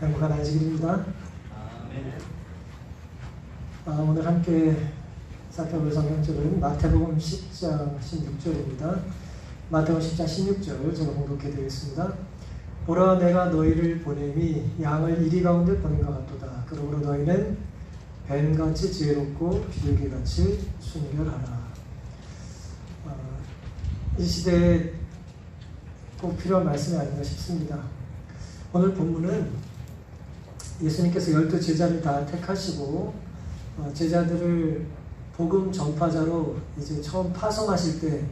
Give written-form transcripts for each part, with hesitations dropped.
행복한 안식일입니다. 오늘 함께 살펴볼 성경책은 마태복음 10장 16절입니다. 마태복음 10장 16절 제가 공독해 드리겠습니다. 보라, 내가 너희를 보냄이 양을 이리 가운데 보낸 것 같도다. 그러므로 너희는 뱀같이 지혜롭고 비둘기같이 순결하라. 이 시대에 꼭 필요한 말씀이 아닌가 싶습니다. 오늘 본문은 예수님께서 12 제자를 다 택하시고 제자들을 복음 전파자로 이제 처음 파송하실 때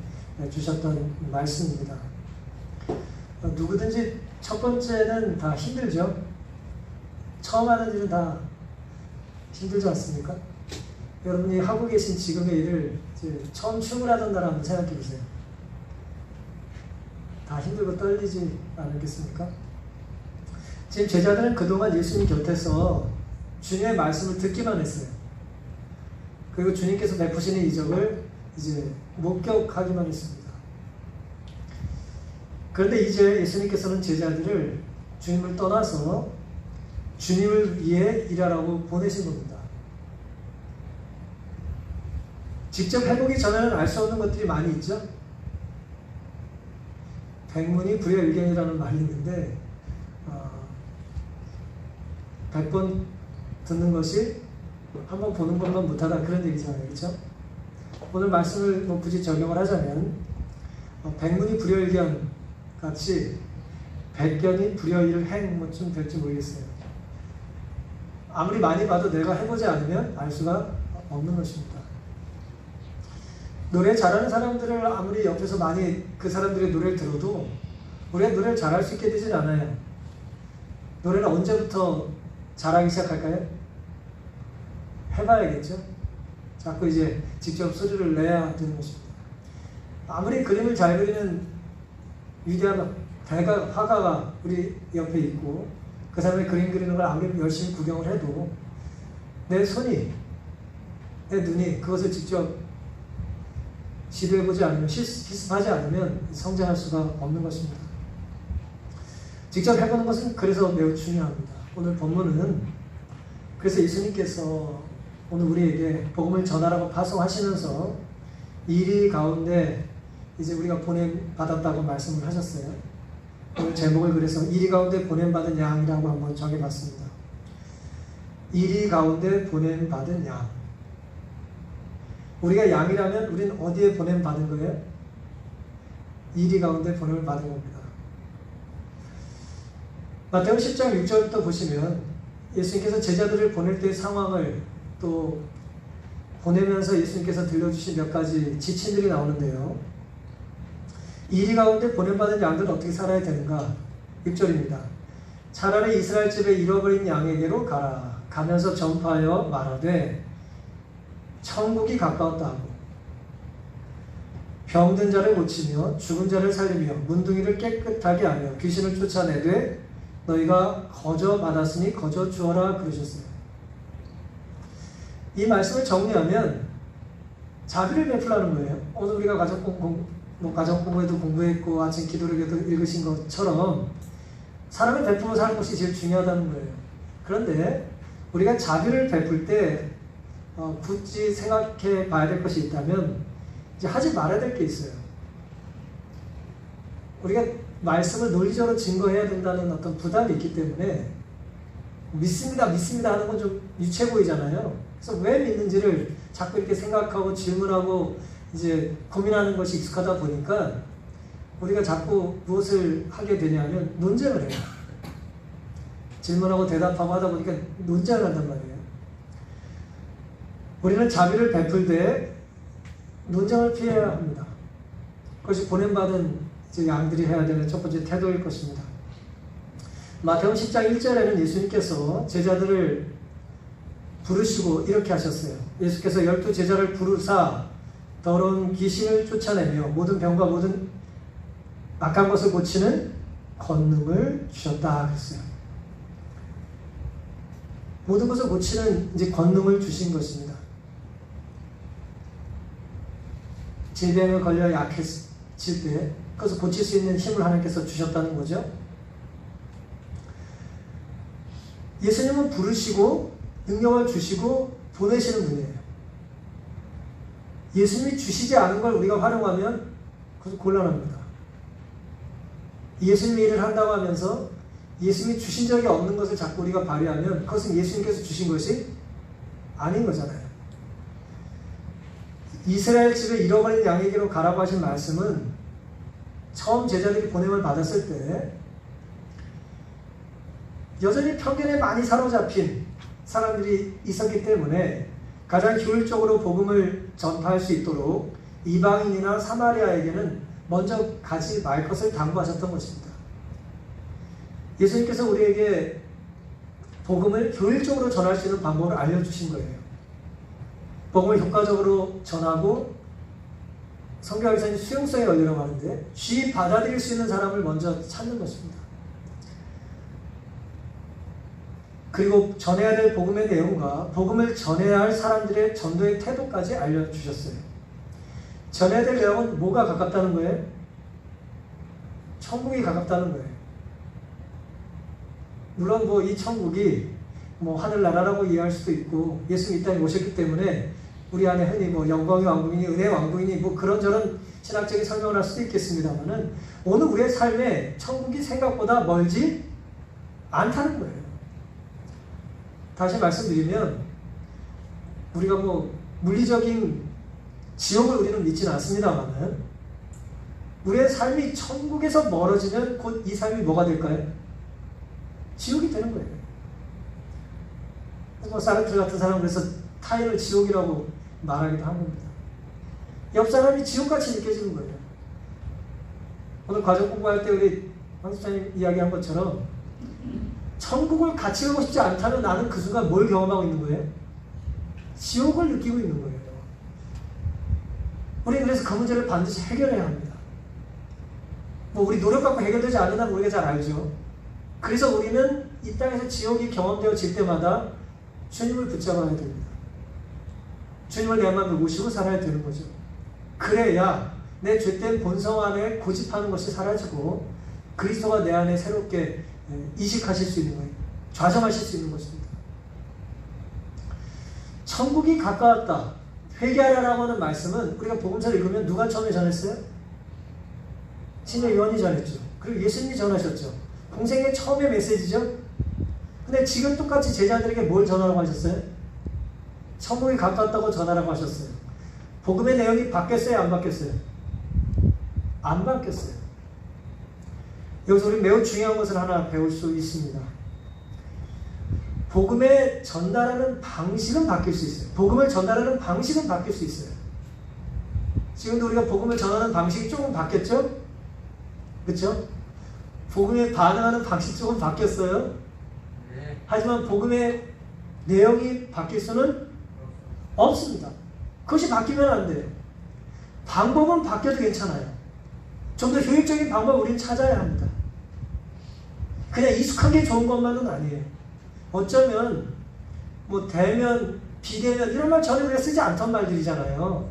주셨던 말씀입니다. 누구든지 첫 번째는 다 힘들죠. 처음 하는 일은 다 힘들지 않습니까? 여러분이 하고 계신 지금의 일을 이제 처음 출근하던 날 한번 생각해 보세요. 다 힘들고 떨리지 않겠습니까? 지금 제자들은 그동안 예수님 곁에서 주님의 말씀을 듣기만 했어요. 그리고 주님께서 베푸시는 이적을 이제 목격하기만 했습니다. 그런데 이제 예수님께서는 제자들을 주님을 떠나서 주님을 위해 일하라고 보내신 겁니다. 직접 해보기 전에는 알 수 없는 것들이 많이 있죠. 백문이 불여일견이라는 말이 있는데 100번 듣는 것이 한번 보는 것만 못하다, 그런 얘기잖아요. 그렇죠? 오늘 말씀을 굳이 적용을 하자면 백문이 불여일견 같이 백견이 불여일행 좀 될지 모르겠어요. 아무리 많이 봐도 내가 해보지 않으면 알 수가 없는 것입니다. 노래 잘하는 사람들을 아무리 옆에서 많이 그 사람들의 노래를 들어도 우리가 노래를 잘할 수 있게 되진 않아요. 노래는 언제부터 잘하기 시작할까요? 해봐야겠죠. 자꾸 이제 직접 소리를 내야 되는 것입니다. 아무리 그림을 잘 그리는 위대한 화가가 우리 옆에 있고 그 사람이 그림 그리는 걸 아무리 열심히 구경을 해도 내 손이, 내 눈이 그것을 직접 시도해보지 않으면, 실습하지 않으면 성장할 수가 없는 것입니다. 직접 해보는 것은 그래서 매우 중요합니다. 오늘 본문은 그래서 예수님께서 오늘 우리에게 복음을 전하라고 파송하시면서 이리 가운데 이제 우리가 보냄받았다고 말씀을 하셨어요. 오늘 제목을 그래서 이리 가운데 보냄받은 양이라고 한번 정해봤습니다. 이리 가운데 보냄받은 양. 우리가 양이라면 우리는 어디에 보냄받은 거예요? 이리 가운데 보냄을 받은 겁니다. 마태복음 10장 6절부터 보시면 예수님께서 제자들을 보낼 때의 상황을 또 보내면서 예수님께서 들려주신 몇 가지 지침들이 나오는데요. 이리 가운데 보냄받은 양들은 어떻게 살아야 되는가? 6절입니다. 차라리 이스라엘 집에 잃어버린 양에게로 가라. 가면서 전파하여 말하되 천국이 가까웠다 하고 병든 자를 고치며 죽은 자를 살리며 문둥이를 깨끗하게 하며 귀신을 쫓아내되 너희가 거저 받았으니 거저 주어라 그러셨어요. 이 말씀을 정리하면 자비를 베풀라는 거예요. 오늘 우리가 가정 공부에도 공부했고 아침 기도록에도 읽으신 것처럼 사람을 베풀고 사는 것이 제일 중요하다는 거예요. 그런데 우리가 자비를 베풀 때 굳이 생각해 봐야 될 것이 있다면 이제 하지 말아야 될 게 있어요. 우리가 말씀을 논리적으로 증거해야 된다는 어떤 부담이 있기 때문에 믿습니다 하는 건 좀 유치해 보이잖아요. 그래서 왜 믿는지를 자꾸 이렇게 생각하고 질문하고 이제 고민하는 것이 익숙하다 보니까 우리가 자꾸 무엇을 하게 되냐면 논쟁을 해요. 질문하고 대답하고 하다 보니까 논쟁을 한단 말이에요. 우리는 자비를 베풀 때 논쟁을 피해야 합니다. 그것이 보냄받은 양들이 해야 되는 첫 번째 태도일 것입니다. 마태복음 10장 1절에는 예수님께서 제자들을 부르시고 이렇게 하셨어요. 예수께서 12 제자를 부르사 더러운 귀신을 쫓아내며 모든 병과 모든 악한 것을 고치는 권능을 주셨다 그랬어요. 모든 것을 고치는 이제 권능을 주신 것입니다. 질병에 걸려 약해질 때 그것을 고칠 수 있는 힘을 하나님께서 주셨다는 거죠. 예수님은 부르시고 능력을 주시고 보내시는 분이에요. 예수님이 주시지 않은 걸 우리가 활용하면 그것은 곤란합니다. 예수님이 일을 한다고 하면서 예수님이 주신 적이 없는 것을 자꾸 우리가 발휘하면 그것은 예수님께서 주신 것이 아닌 거잖아요. 이스라엘 집에 잃어버린 양에게로 가라고 하신 말씀은 처음 제자들이 보냄을 받았을 때 여전히 편견에 많이 사로잡힌 사람들이 있었기 때문에 가장 효율적으로 복음을 전파할 수 있도록 이방인이나 사마리아에게는 먼저 가지 말 것을 당부하셨던 것입니다. 예수님께서 우리에게 복음을 효율적으로 전할 수 있는 방법을 알려주신 거예요. 복음을 효과적으로 전하고 성경에서는 수용성의 원리라고 하는데 쉬이 받아들일 수 있는 사람을 먼저 찾는 것입니다. 그리고 전해야 될 복음의 내용과 복음을 전해야 할 사람들의 전도의 태도까지 알려주셨어요. 전해야 될 내용은 뭐가 가깝다는 거예요? 천국이 가깝다는 거예요. 물론 이 천국이 하늘나라라고 이해할 수도 있고 예수님 이 땅에 오셨기 때문에 우리 안에 흔히 영광의 왕국이니 은혜의 왕국이니 그런저런 신학적인 설명을 할 수도 있겠습니다만은 오늘 우리의 삶에 천국이 생각보다 멀지 않다는 거예요. 다시 말씀드리면 우리가 물리적인 지옥을 우리는 믿지는 않습니다만은 우리의 삶이 천국에서 멀어지면 곧 이 삶이 뭐가 될까요? 지옥이 되는 거예요. 사르트르 같은 사람은 그래서 타인을 지옥이라고 말하기도 한 겁니다. 옆 사람이 지옥같이 느껴지는 거예요. 오늘 과정 공부할 때 우리 황 집사님 이야기한 것처럼 천국을 같이 가고 싶지 않다면 나는 그 순간 뭘 경험하고 있는 거예요? 지옥을 느끼고 있는 거예요. 우리는 그래서 그 문제를 반드시 해결해야 합니다. 우리 노력 갖고 해결되지 않는다는 우리가 잘 알죠. 그래서 우리는 이 땅에서 지옥이 경험되어질 때마다 주님을 붙잡아야 됩니다. 주님을 내 마음에 모시고 살아야 되는 거죠. 그래야 내 죄된 본성 안에 고집하는 것이 사라지고 그리스도가 내 안에 새롭게 이식하실 수 있는 거예요. 좌정하실 수 있는 것입니다. 천국이 가까웠다. 회개하라라고 하는 말씀은 우리가 복음서를 읽으면 누가 처음에 전했어요? 신의 요한이 전했죠. 그리고 예수님이 전하셨죠. 공생의 처음의 메시지죠. 근데 지금 똑같이 제자들에게 뭘 전하라고 하셨어요? 천국이 가까웠다고 전하라고 하셨어요. 복음의 내용이 바뀌었어요? 안 바뀌었어요? 안 바뀌었어요. 여기서 우리 매우 중요한 것을 하나 배울 수 있습니다. 복음의 전달하는 방식은 바뀔 수 있어요. 복음을 전달하는 방식은 바뀔 수 있어요. 지금도 우리가 복음을 전하는 방식이 조금 바뀌었죠? 그렇죠? 복음에 반응하는 방식 조금 바뀌었어요. 하지만 복음의 내용이 바뀔 수는 없습니다. 그것이 바뀌면 안 돼요. 방법은 바뀌어도 괜찮아요. 좀 더 효율적인 방법을 우리는 찾아야 합니다. 그냥 익숙한 게 좋은 것만은 아니에요. 어쩌면 대면, 비대면 이런 말 전혀 우리가 쓰지 않던 말들이잖아요.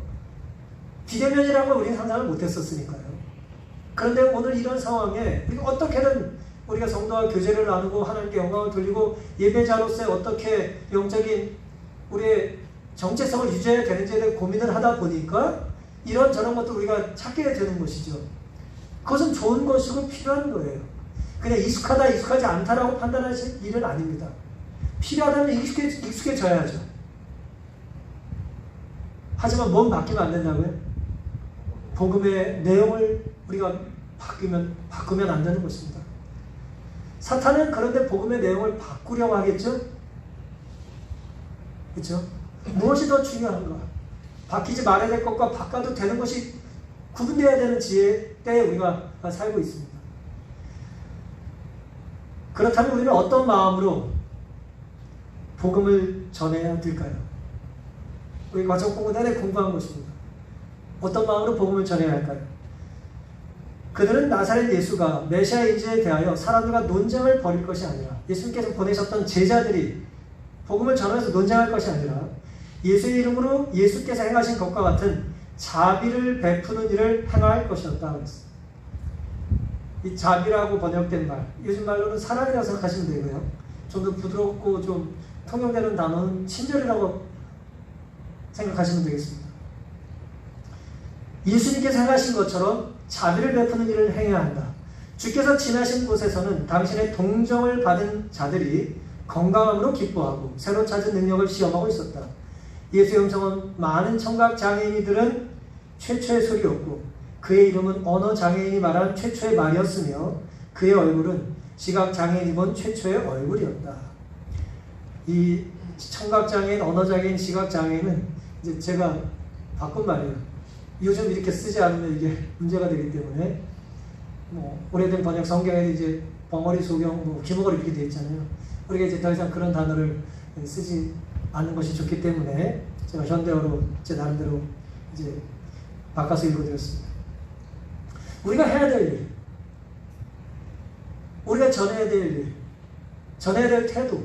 비대면이라는 걸 우리는 상상을 못했었으니까요. 그런데 오늘 이런 상황에 우리가 어떻게든 우리가 성도와 교제를 나누고 하나님께 영광을 돌리고 예배자로서의 어떻게 영적인 우리의 정체성을 유지해야 되는지에 대해 고민을 하다 보니까 이런저런 것도 우리가 찾게 되는 것이죠. 그것은 좋은 것이고 필요한 거예요. 그냥 익숙하다 익숙하지 않다라고 판단하실 일은 아닙니다. 필요하다면 익숙해져야죠. 하지만 몸 바뀌면 안 된다고요? 복음의 내용을 우리가 바꾸면 안 되는 것입니다. 사탄은 그런데 복음의 내용을 바꾸려고 하겠죠? 그렇죠? 무엇이 더 중요한가? 바뀌지 말아야 될 것과 바꿔도 되는 것이 구분되어야 되는 때에 우리가 살고 있습니다. 그렇다면 우리는 어떤 마음으로 복음을 전해야 될까요? 우리 과정 공부 내내 공부한 것입니다. 어떤 마음으로 복음을 전해야 할까요? 그들은 나사렛 예수가 메시아인지에 대하여 사람들과 논쟁을 벌일 것이 아니라 예수님께서 보내셨던 제자들이 복음을 전하면서 논쟁할 것이 아니라 예수의 이름으로 예수께서 행하신 것과 같은 자비를 베푸는 일을 행할 것이었다 그랬어요. 이 자비라고 번역된 말, 요즘 말로는 사랑이라고 생각하시면 되고요. 좀 더 부드럽고 좀 통용되는 단어는 친절이라고 생각하시면 되겠습니다. 예수님께서 행하신 것처럼 자비를 베푸는 일을 행해야 한다. 주께서 지나신 곳에서는 당신의 동정을 받은 자들이 건강함으로 기뻐하고 새로 찾은 능력을 시험하고 있었다. 예수의 음성은 많은 청각 장애인이 들은 최초의 소리였고 그의 이름은 언어 장애인이 말한 최초의 말이었으며 그의 얼굴은 시각 장애인이 본 최초의 얼굴이었다. 이 청각 장애인, 언어 장애인, 시각 장애인은 이제 제가 바꾼 말이에요. 요즘 이렇게 쓰지 않으면 이게 문제가 되기 때문에 오래된 번역 성경에 이제 벙어리, 소경, 기목어리 이렇게 되어 있잖아요. 우리가 이제 더 이상 그런 단어를 쓰지 않는 것이 좋기 때문에 제가 현대어로 제 나름대로 이제 바꿔서 읽어드렸습니다. 우리가 해야 될 일, 우리가 전해야 될 일, 전해야 될 태도,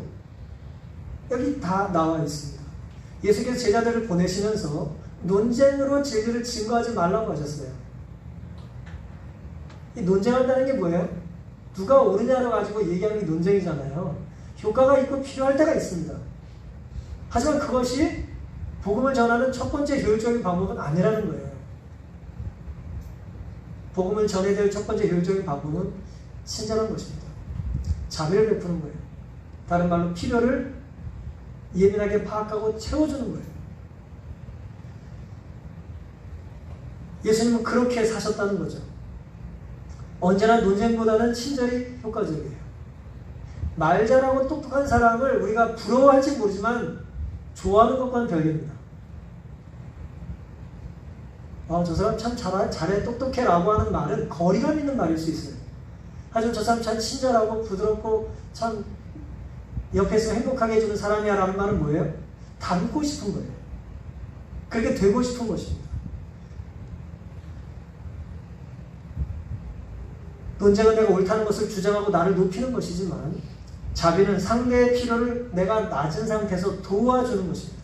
여기 다 나와 있습니다. 예수께서 제자들을 보내시면서 논쟁으로 진리를 증거하지 말라고 하셨어요. 이 논쟁한다는 게 뭐예요? 누가 옳으냐를 가지고 얘기하는 게 논쟁이잖아요. 효과가 있고 필요할 때가 있습니다. 하지만 그것이 복음을 전하는 첫 번째 효율적인 방법은 아니라는 거예요. 복음을 전해야 될 첫 번째 효율적인 방법은 친절한 것입니다. 자비를 베푸는 거예요. 다른 말로 필요를 예민하게 파악하고 채워주는 거예요. 예수님은 그렇게 사셨다는 거죠. 언제나 논쟁보다는 친절이 효과적이에요. 말 잘하고 똑똑한 사람을 우리가 부러워할지 모르지만 좋아하는 것과는 별개입니다. 저 사람 참 잘해 똑똑해 라고 하는 말은 거리감 있는 말일 수 있어요. 하지만 저 사람 참 친절하고 부드럽고 참 옆에서 행복하게 해주는 사람이야 라는 말은 뭐예요? 닮고 싶은 거예요. 그렇게 되고 싶은 것입니다. 논쟁은 내가 옳다는 것을 주장하고 나를 높이는 것이지만 자비는 상대의 필요를 내가 낮은 상태에서 도와주는 것입니다.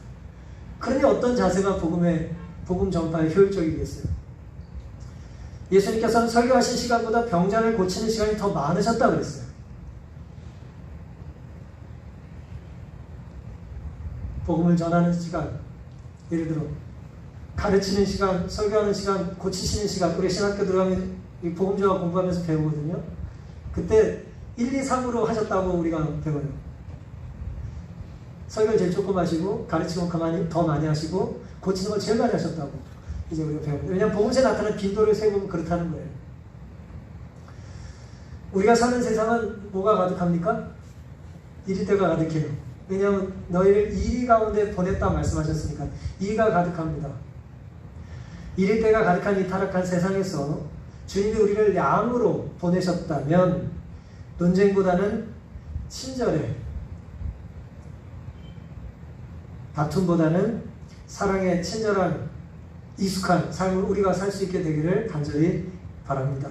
그러니 어떤 자세가 복음 전파에 효율적이겠어요? 예수님께서는 설교하신 시간보다 병자를 고치는 시간이 더 많으셨다 그랬어요. 복음을 전하는 시간, 예를 들어 가르치는 시간, 설교하는 시간, 고치시는 시간, 우리 신학교 들어가면 이 복음전화 공부하면서 배우거든요. 그때 1, 2, 3으로 하셨다고 우리가 배워요. 설교를 제일 조금 하시고 가르치고 더 많이 하시고 고치는 걸 제일 많이 하셨다고 이제 우리가 배웁니다. 왜냐하면 복음서에 나타난 빈도를 세보면 그렇다는 거예요. 우리가 사는 세상은 뭐가 가득합니까? 이리때가 가득해요. 왜냐하면 너희를 이리 가운데 보냈다 말씀하셨으니까 이가 가득합니다. 이리때가 가득한 이 타락한 세상에서 주님이 우리를 양으로 보내셨다면 논쟁보다는 친절해, 다툼보다는 사랑의 친절한 익숙한 삶을 우리가 살 수 있게 되기를 간절히 바랍니다.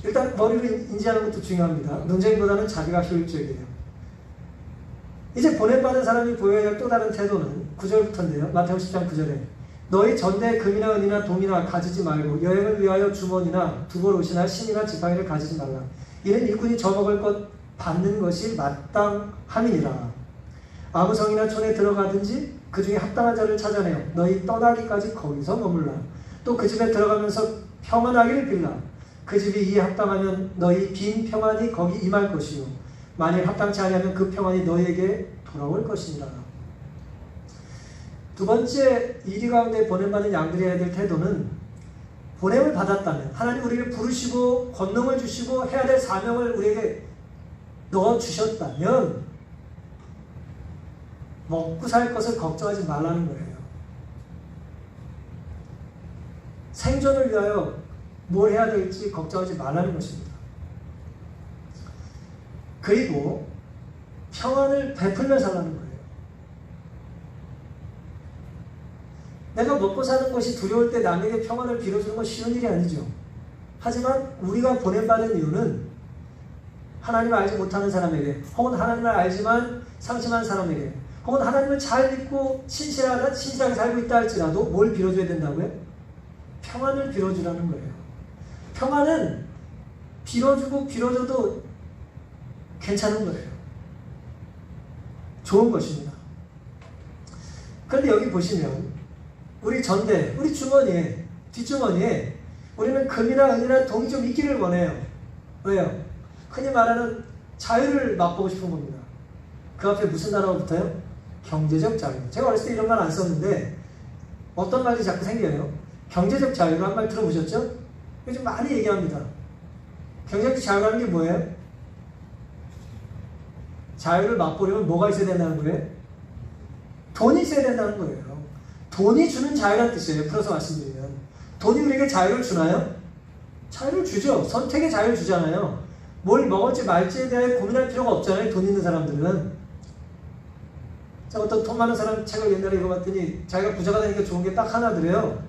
일단 머리를 인지하는 것도 중요합니다. 논쟁보다는 자비가 효율적이에요. 이제 보냄받은 사람이 보여야 할 또 다른 태도는 9절부터인데요. 마태복음 10장 9절에 너희 전대에 금이나 은이나 동이나 가지지 말고 여행을 위하여 주머니나 두벌옷이나 신이나 지팡이를 가지지 말라. 이는 일꾼이 저먹을 것 받는 것이 마땅함이니라. 아무 성이나 촌에 들어가든지 그 중에 합당한 자를 찾아내어 너희 떠나기까지 거기서 머물라. 또 그 집에 들어가면서 평안하기를 빌라. 그 집이 이에 합당하면 너희 빈 평안이 거기 임할 것이요 만일 합당치 아니하면 그 평안이 너희에게 돌아올 것이니라. 두 번째, 이리 가운데 보냄받은 양들이 해야 될 태도는 보냄을 받았다면 하나님 우리를 부르시고 권능을 주시고 해야 될 사명을 우리에게 넣어주셨다면 먹고 살 것을 걱정하지 말라는 거예요. 생존을 위하여 뭘 해야 될지 걱정하지 말라는 것입니다. 그리고 평안을 베풀며 살라는 거예요. 내가 먹고 사는 것이 두려울 때 남에게 평안을 빌어주는 건 쉬운 일이 아니죠. 하지만 우리가 보냄받은 이유는 하나님을 알지 못하는 사람에게, 혹은 하나님을 알지만 상심한 사람에게, 혹은 하나님을 잘 믿고 신실하게 살고 있다 할지라도 뭘 빌어줘야 된다고요? 평안을 빌어주라는 거예요. 평안은 빌어주고 빌어줘도 괜찮은 거예요. 좋은 것입니다. 그런데 여기 보시면 우리 전대, 우리 주머니에, 뒷주머니에 우리는 금이나 은이나 동이 좀 있기를 원해요. 왜요? 흔히 말하는 자유를 맛보고 싶은 겁니다. 그 앞에 무슨 단어가 붙어요? 경제적 자유. 제가 어렸을 때 이런 말 안 썼는데 어떤 말이 자꾸 생겨요. 경제적 자유라는 말 들어보셨죠? 요즘 많이 얘기합니다. 경제적 자유라는 게 뭐예요? 자유를 맛보려면 뭐가 있어야 된다는 거예요? 돈이 있어야 된다는 거예요. 돈이 주는 자유라는 뜻이에요. 풀어서 말씀드리면. 돈이 우리에게 자유를 주나요? 자유를 주죠. 선택의 자유를 주잖아요. 뭘 먹을지 말지에 대해 고민할 필요가 없잖아요. 돈 있는 사람들은. 제가 어떤 돈 많은 사람 책을 옛날에 읽어봤더니 자기가 부자가 되니까 좋은 게 딱 하나더래요.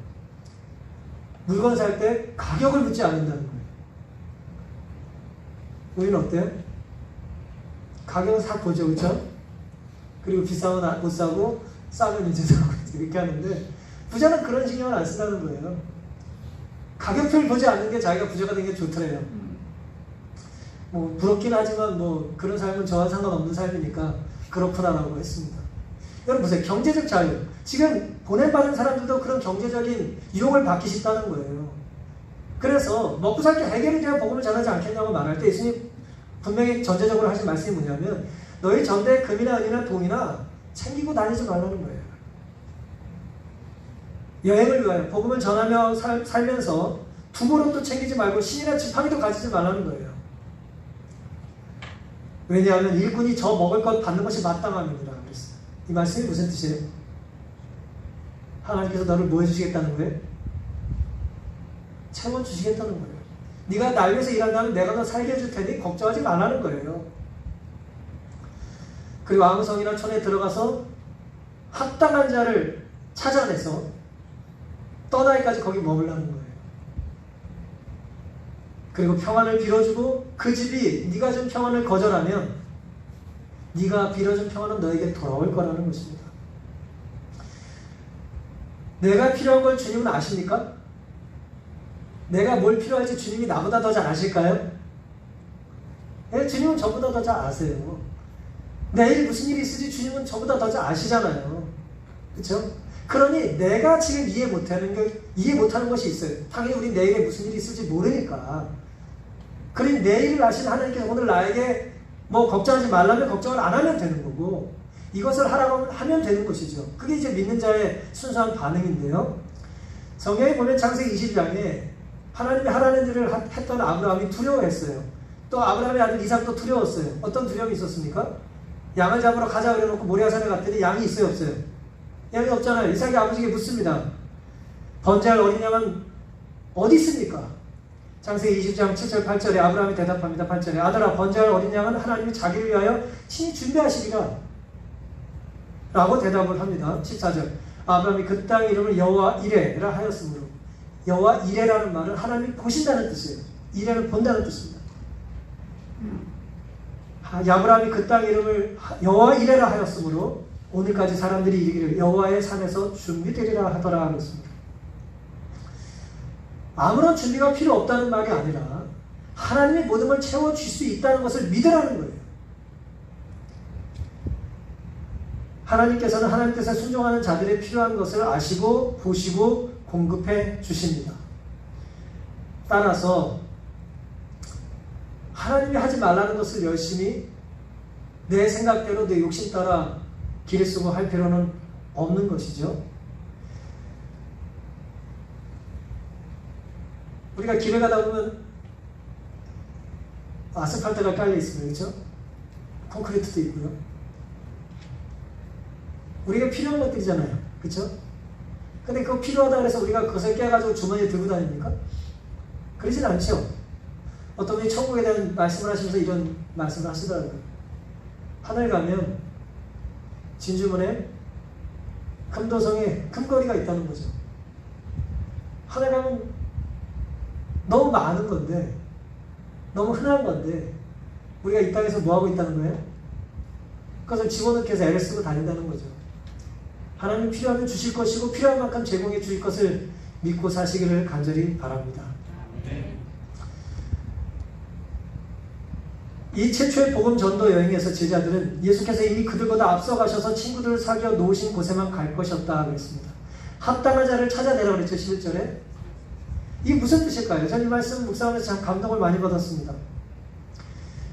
물건 살 때 가격을 묻지 않는다는 거예요. 우리는 어때요? 가격은 싹 보죠, 그렇죠? 그리고 비싸면 못 사고 싸면 이제 사고 이렇게 하는데 부자는 그런 신경을 안 쓴다는 거예요. 가격표를 보지 않는 게 자기가 부자가 된 게 좋더래요. 뭐 부럽긴 하지만 뭐 그런 삶은 저와 상관없는 삶이니까 그렇구나라고 했습니다. 여러분 보세요. 경제적 자유. 지금 보냄받은 사람들도 그런 경제적인 유혹을 받기 쉽다는 거예요. 그래서 먹고 살기 해결에 대한 복음을 전하지 않겠냐고 말할 때 예수님 분명히 전제적으로 하신 말씀이 뭐냐면 너희 전대에 금이나 은이나 동이나 챙기고 다니지 말라는 거예요. 여행을 위하여 복음을 전하며 살면서 두모록도 챙기지 말고 신이나 지팡이도 가지지 말라는 거예요. 왜냐하면 일꾼이 저 먹을 것 받는 것이 마땅함이니라 그랬어요. 이 말씀이 무슨 뜻이에요? 하나님께서 너를 뭐 해주시겠다는 거예요? 채워주시겠다는 거예요. 네가 날 위해서 일한다면 내가 너 살게 해줄 테니 걱정하지 말라는 거예요. 그리고 아무 성이나 촌에 들어가서 합당한 자를 찾아내서 떠나기까지 거기 머물라는 거예요. 그리고 평안을 빌어주고 그 집이 네가 준 평안을 거절하면 네가 빌어준 평안은 너에게 돌아올 거라는 것입니다. 내가 필요한 걸 주님은 아십니까? 내가 뭘 필요할지 주님이 나보다 더 잘 아실까요? 네, 주님은 저보다 더 잘 아세요. 내일 무슨 일이 있을지 주님은 저보다 더 잘 아시잖아요. 그렇죠? 그러니 내가 지금 이해 못하는 것이 있어요. 당연히 우리 내일에 무슨 일이 있을지 모르니까. 그러니 내일을 아신 하나님께서 오늘 나에게 뭐 걱정하지 말라면 걱정을 안 하면 되는 거고 이것을 하라고 하면 되는 것이죠. 그게 이제 믿는 자의 순수한 반응인데요. 성경에 보면 창세기 20장에 하나님이 하라는 일을 했던 아브라함이 두려워했어요. 또 아브라함의 아들 이삭도 두려웠어요. 어떤 두려움이 있었습니까? 양을 잡으러 가자 그래놓고 모리아산에 갔더니 양이 있어요, 없어요? 양이 없잖아요. 이삭이 아버지에게 묻습니다. 번제할 어린 양은 어디 있습니까? 창세기 20장 7절 8절에 아브라함이 대답합니다. 8절에 아들아 번제할 어린 양은 하나님이 자기를 위하여 친히 준비하시리라 라고 대답을 합니다. 14절 아브라함이 그 땅의 이름을 여호와 이레라 하였으므로 여호와 이레라는 말은 하나님이 보신다는 뜻이에요. 이레는 본다는 뜻입니다. 아브라함이 그 땅의 이름을 여호와 이레라 하였으므로 오늘까지 사람들이 이르기를 여호와의 산에서 준비되리라 하더라 그랬습니다. 아무런 준비가 필요 없다는 말이 아니라 하나님이 모든 걸 채워줄 수 있다는 것을 믿으라는 거예요. 하나님께서는 하나님 뜻에 순종하는 자들의 필요한 것을 아시고 보시고 공급해 주십니다. 따라서 하나님이 하지 말라는 것을 열심히 내 생각대로 내 욕심 따라 길을 쓰고 할 필요는 없는 것이죠. 우리가 길을 가다 보면 아스팔트가 깔려 있습니다. 그렇죠? 콘크리트도 있고요. 우리가 필요한 것들이잖아요. 그렇죠? 근데 그거 필요하다 그래서 우리가 그것을 깨가지고 주머니에 들고 다닙니까? 그러진 않죠. 어떤 분이 천국에 대한 말씀을 하시면서 이런 말씀을 하시더라고요. 하늘 가면 진주문에 금도성에 금거리가 있다는 거죠. 하늘 가면 너무 많은 건데 너무 흔한 건데 우리가 이 땅에서 뭐하고 있다는 거예요? 그것을 집어넣기 위해서 애를 쓰고 다닌다는 거죠. 하나님 필요하면 주실 것이고 필요한 만큼 제공해 주실 것을 믿고 사시기를 간절히 바랍니다. 이 최초의 복음 전도 여행에서 제자들은 예수께서 이미 그들보다 앞서가셔서 친구들을 사귀어 놓으신 곳에만 갈 것이었다 그랬습니다. 합당한 자를 찾아내라고 그랬죠. 11절에. 이게 무슨 뜻일까요? 저는 이 말씀 묵상하면서 참 감동을 많이 받았습니다.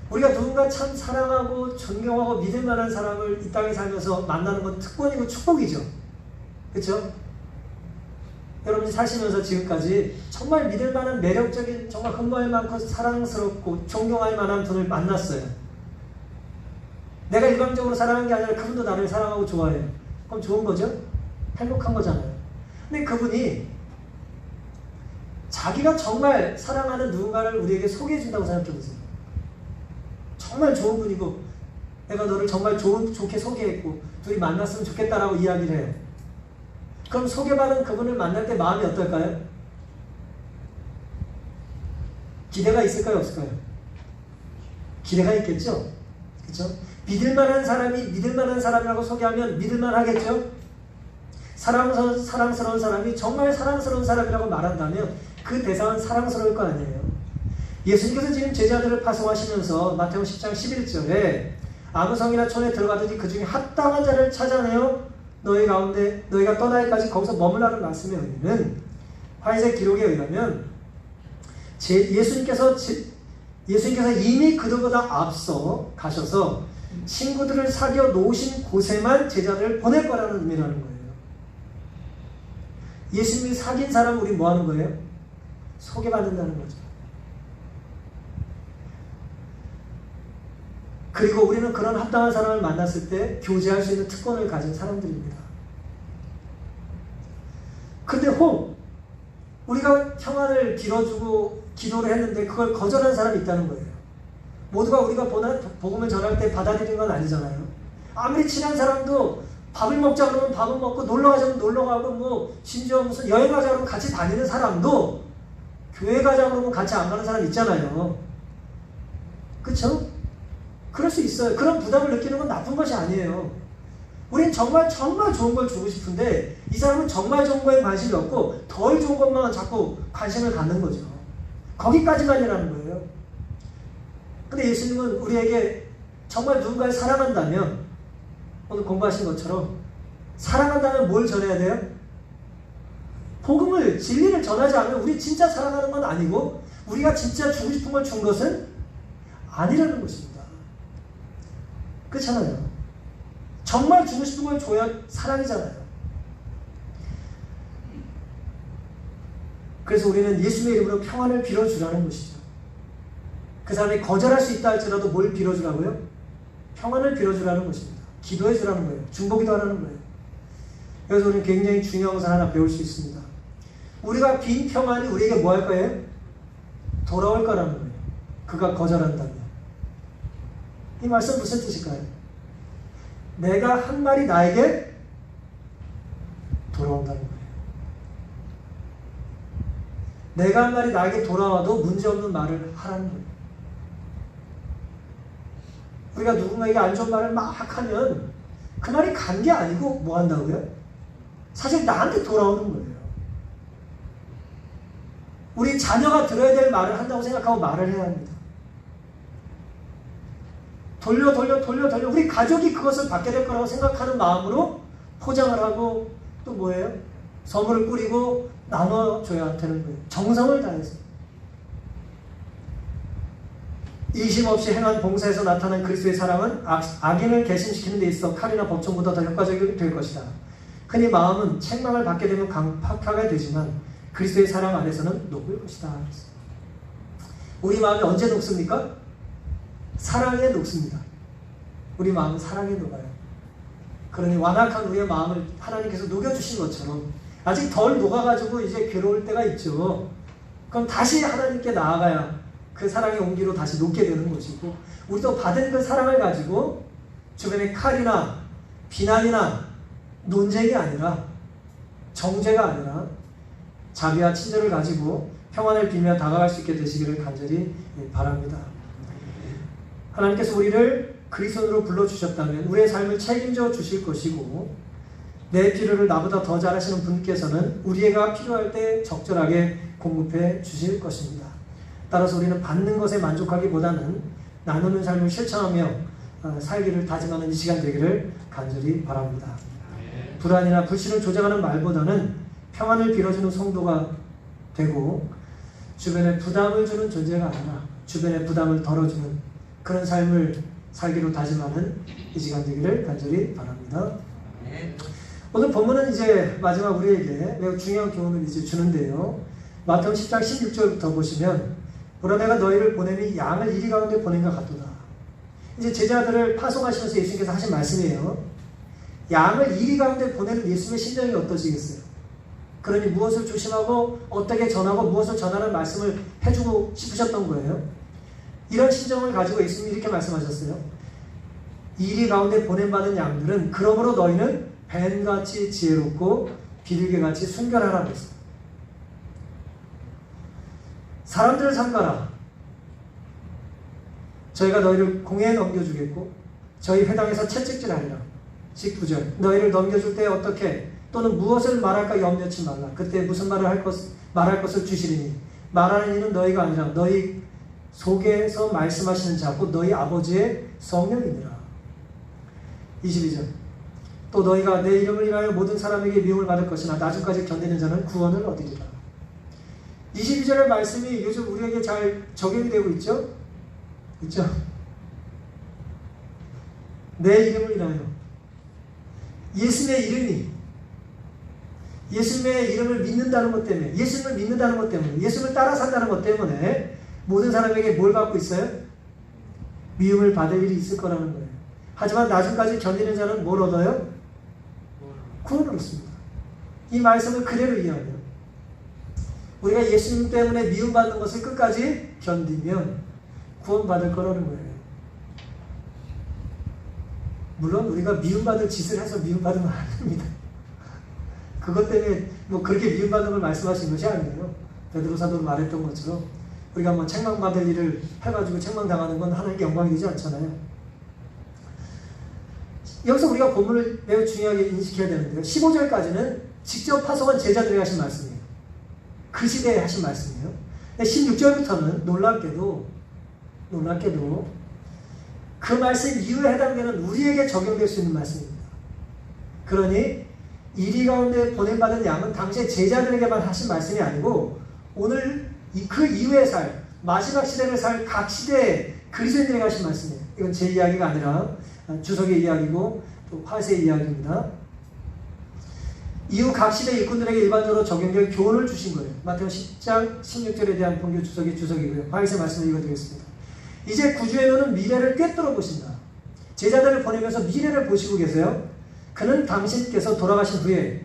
우리가 누군가 참 사랑하고 존경하고 믿을 만한 사람을 이 땅에 살면서 만나는 건 특권이고 축복이죠. 그렇죠? 여러분이 사시면서 지금까지 정말 믿을 만한 매력적인, 정말 흠모할 많고 사랑스럽고 존경할 만한 분을 만났어요. 내가 일방적으로 사랑한 게 아니라 그분도 나를 사랑하고 좋아해요. 그럼 좋은 거죠? 행복한 거잖아요. 근데 그분이 자기가 정말 사랑하는 누군가를 우리에게 소개해 준다고 생각해 보세요. 정말 좋은 분이고 내가 너를 정말 좋게 소개했고 둘이 만났으면 좋겠다라고 이야기를 해요. 그럼 소개받은 그분을 만날 때 마음이 어떨까요? 기대가 있을까요? 없을까요? 기대가 있겠죠? 그렇죠? 믿을만한 사람이 믿을만한 사람이라고 소개하면 믿을만 하겠죠? 사랑스러운 사람이 정말 사랑스러운 사람이라고 말한다면 그 대상은 사랑스러울 거 아니에요. 예수님께서 지금 제자들을 파송하시면서 마태복음 10장 11절에 아무 성이나 촌에 들어가든지 그 중에 합당한 자를 찾아내어 너희 가운데 너희가 떠나기까지 거기서 머물라는 말씀의 의미는 화이색 기록에 의하면 예수님께서 이미 그들보다 앞서 가셔서 친구들을 사귀어 놓으신 곳에만 제자들을 보낼 거라는 의미라는 거예요. 예수님이 사귄 사람은 우리 뭐 하는 거예요? 소개받는다는 거죠. 그리고 우리는 그런 합당한 사람을 만났을 때 교제할 수 있는 특권을 가진 사람들입니다. 근데 우리가 평안을 빌어주고 기도를 했는데 그걸 거절한 사람이 있다는 거예요. 모두가 우리가 복음을 전할 때 받아들이는 건 아니잖아요. 아무리 친한 사람도 밥을 먹자 그러면 밥을 먹고 놀러 가자면 놀러 가고 심지어 무슨 여행 가자 그러면 같이 다니는 사람도 교회 가자 그러면 같이 안 가는 사람 있잖아요. 그쵸? 그럴 수 있어요. 그런 부담을 느끼는 건 나쁜 것이 아니에요. 우린 정말 좋은 걸 주고 싶은데 이 사람은 정말 좋은 거에 관심이 없고 덜 좋은 것만 자꾸 관심을 갖는 거죠. 거기까지만이라는 거예요. 근데 예수님은 우리에게 정말 누군가를 사랑한다면 오늘 공부하신 것처럼 사랑한다면 뭘 전해야 돼요? 복음을, 진리를 전하지 않으면 우리 진짜 사랑하는 건 아니고 우리가 진짜 주고 싶은 걸 준 것은 아니라는 것입니다. 그렇잖아요. 정말 주고 싶은 걸 줘야 사랑이잖아요. 그래서 우리는 예수님의 이름으로 평안을 빌어주라는 것이죠. 그 사람이 거절할 수 있다 할지라도 뭘 빌어주라고요? 평안을 빌어주라는 것입니다. 기도해주라는 거예요. 중보기도 하라는 거예요. 그래서 우리는 굉장히 중요한 것을 하나 배울 수 있습니다. 우리가 빈 평안이 우리에게 뭐 할 거예요? 돌아올 거라는 거예요. 그가 거절한다면. 이 말씀 무슨 뜻일까요? 내가 한 말이 나에게 돌아온다는 거예요. 내가 한 말이 나에게 돌아와도 문제없는 말을 하라는 거예요. 우리가 누군가에게 안 좋은 말을 막 하면 그 말이 간 게 아니고 뭐 한다고요? 사실 나한테 돌아오는 거예요. 우리 자녀가 들어야 될 말을 한다고 생각하고 말을 해야 합니다. 돌려 우리 가족이 그것을 받게 될 거라고 생각하는 마음으로 포장을 하고 또 뭐예요? 선물을 뿌리고 나눠줘야 되는 거예요. 정성을 다해서. 이심 없이 행한 봉사에서 나타난 그리스도의 사랑은 악인을 개심시키는 데 있어 칼이나 법정보다 더 효과적이 될 것이다. 흔히 마음은 책망을 받게 되면 강팍하게 되지만 그리스도의 사랑 안에서는 녹을 것이다. 우리 마음이 언제 녹습니까? 사랑에 녹습니다. 우리 마음은 사랑에 녹아요. 그러니 완악한 우리의 마음을 하나님께서 녹여주신 것처럼 아직 덜 녹아가지고 이제 괴로울 때가 있죠. 그럼 다시 하나님께 나아가야 그 사랑의 온기로 다시 녹게 되는 것이고 우리도 받은 그 사랑을 가지고 주변의 칼이나 비난이나 논쟁이 아니라 정죄가 아니라 자비와 친절을 가지고 평안을 빌며 다가갈 수 있게 되시기를 간절히 바랍니다. 하나님께서 우리를 그리스도로 불러주셨다면 우리의 삶을 책임져 주실 것이고 내 필요를 나보다 더 잘하시는 분께서는 우리가 필요할 때 적절하게 공급해 주실 것입니다. 따라서 우리는 받는 것에 만족하기보다는 나누는 삶을 실천하며 살기를 다짐하는 이 시간 되기를 간절히 바랍니다. 불안이나 불신을 조장하는 말보다는 평안을 빌어주는 성도가 되고 주변에 부담을 주는 존재가 아니라 주변에 부담을 덜어주는 그런 삶을 살기로 다짐하는 이 시간 되기를 간절히 바랍니다. 오늘 본문은 이제 마지막 우리에게 매우 중요한 교훈을 이제 주는데요. 마태복음 10장 16절부터 보시면 보라 내가 너희를 보내니 양을 이리 가운데 보낸과 같도다. 이제 제자들을 파송하시면서 예수님께서 하신 말씀이에요. 양을 이리 가운데 보내는 예수님의 심정이 어떠시겠어요? 그러니 무엇을 조심하고 어떻게 전하고 무엇을 전하는 말씀을 해주고 싶으셨던 거예요. 이런 심정을 가지고 예수님이 이렇게 말씀하셨어요. 이리 가운데 보냄받은 양들은 그러므로 너희는 뱀같이 지혜롭고 비둘기같이 순결하라고 했어요. 사람들을 삼가라. 저희가 너희를 공회에 넘겨주겠고 저희 회당에서 채찍질하리라. 19절 너희를 넘겨줄 때 어떻게 또는 무엇을 말할까 염려치 말라. 그때 무슨 말할 것을 주시리니 말하는 이는 너희가 아니라 너희 속에서 말씀하시는 자 곧 너희 아버지의 성령이니라. 22절 또 너희가 내 이름을 인하여 모든 사람에게 미움을 받을 것이나 나중까지 견디는 자는 구원을 얻으리라. 22절의 말씀이 요즘 우리에게 잘 적용이 되고 있죠? 있죠? 내 이름을 인하여 예수님의 이름이 예수님의 이름을 믿는다는 것 때문에 예수님을 믿는다는 것 때문에 예수님을 따라 산다는 것 때문에 모든 사람에게 뭘 받고 있어요? 미움을 받을 일이 있을 거라는 거예요. 하지만 나중까지 견디는 자는 뭘 얻어요? 구원을 얻습니다. 이 말씀을 그대로 이해하면 우리가 예수님 때문에 미움받는 것을 끝까지 견디면 구원받을 거라는 거예요. 물론 우리가 미움받을 짓을 해서 미움받으면 안 됩니다. 그것 때문에 뭐 그렇게 미움받는 걸 말씀하신 것이 아니에요. 베드로 사도로 말했던 것처럼 우리가 뭐 책망받을 일을 해가지고 책망당하는 건 하나님께 영광이 되지 않잖아요. 여기서 우리가 본문을 매우 중요하게 인식해야 되는데요. 15절까지는 직접 파송한 제자들이 하신 말씀이에요. 그 시대에 하신 말씀이에요. 16절부터는 놀랍게도 그 말씀 이후에 해당되는 우리에게 적용될 수 있는 말씀입니다. 그러니 이리 가운데 보냄받은 양은 당시의 제자들에게만 하신 말씀이 아니고 오늘 그 이후에 살 마지막 시대를 살 각 시대의 그리스도인들에게 하신 말씀이에요. 이건 제 이야기가 아니라 주석의 이야기고 또 화세의 이야기입니다. 이후 각 시대 일꾼들에게 일반적으로 적용될 교훈을 주신 거예요. 마태복음 10장 16절에 대한 본교 주석의 주석이고요. 화세 말씀을 읽어드리겠습니다. 이제 구주의 눈은 미래를 꿰뚫어 보신다. 제자들을 보내면서 미래를 보시고 계세요. 그는 당신께서 돌아가신 후에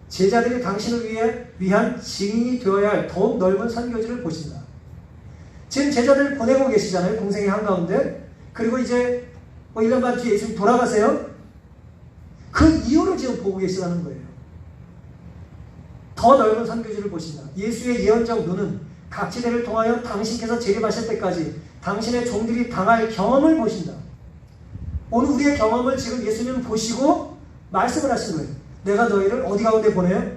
제자들이 당신을 위한 증인이 되어야 할 더욱 넓은 선교지를 보신다. 지금 제자들을 보내고 계시잖아요. 공생의 한가운데. 그리고 이제 1년 반 뒤에 예수님 돌아가세요. 그 이유를 지금 보고 계시다는 거예요. 더 넓은 선교지를 보신다. 예수의 예언적 눈은 각 시대를 통하여 당신께서 재림하실 때까지 당신의 종들이 당할 경험을 보신다. 오늘 우리의 경험을 지금 예수님은 보시고 말씀을 하신 거예요. 내가 너희를 어디 가운데 보내요?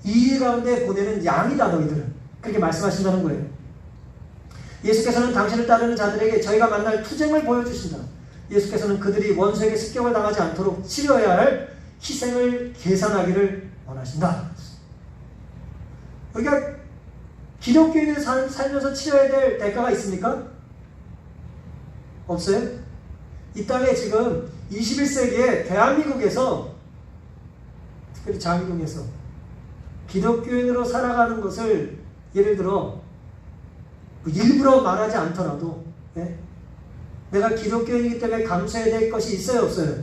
이 가운데 보내는 양이다 너희들은. 그렇게 말씀하신다는 거예요. 예수께서는 당신을 따르는 자들에게 저희가 만날 투쟁을 보여주신다. 예수께서는 그들이 원수에게 습격을 당하지 않도록 치러야 할 희생을 계산하기를 원하신다. 우리가 기독교인을 살면서 치러야 될 대가가 있습니까? 없어요? 이 땅에 지금 21세기에 대한민국에서 특별히 장위동에서 기독교인으로 살아가는 것을 예를 들어 일부러 말하지 않더라도 내가 기독교인이기 때문에 감수해야 될 것이 있어요 없어요?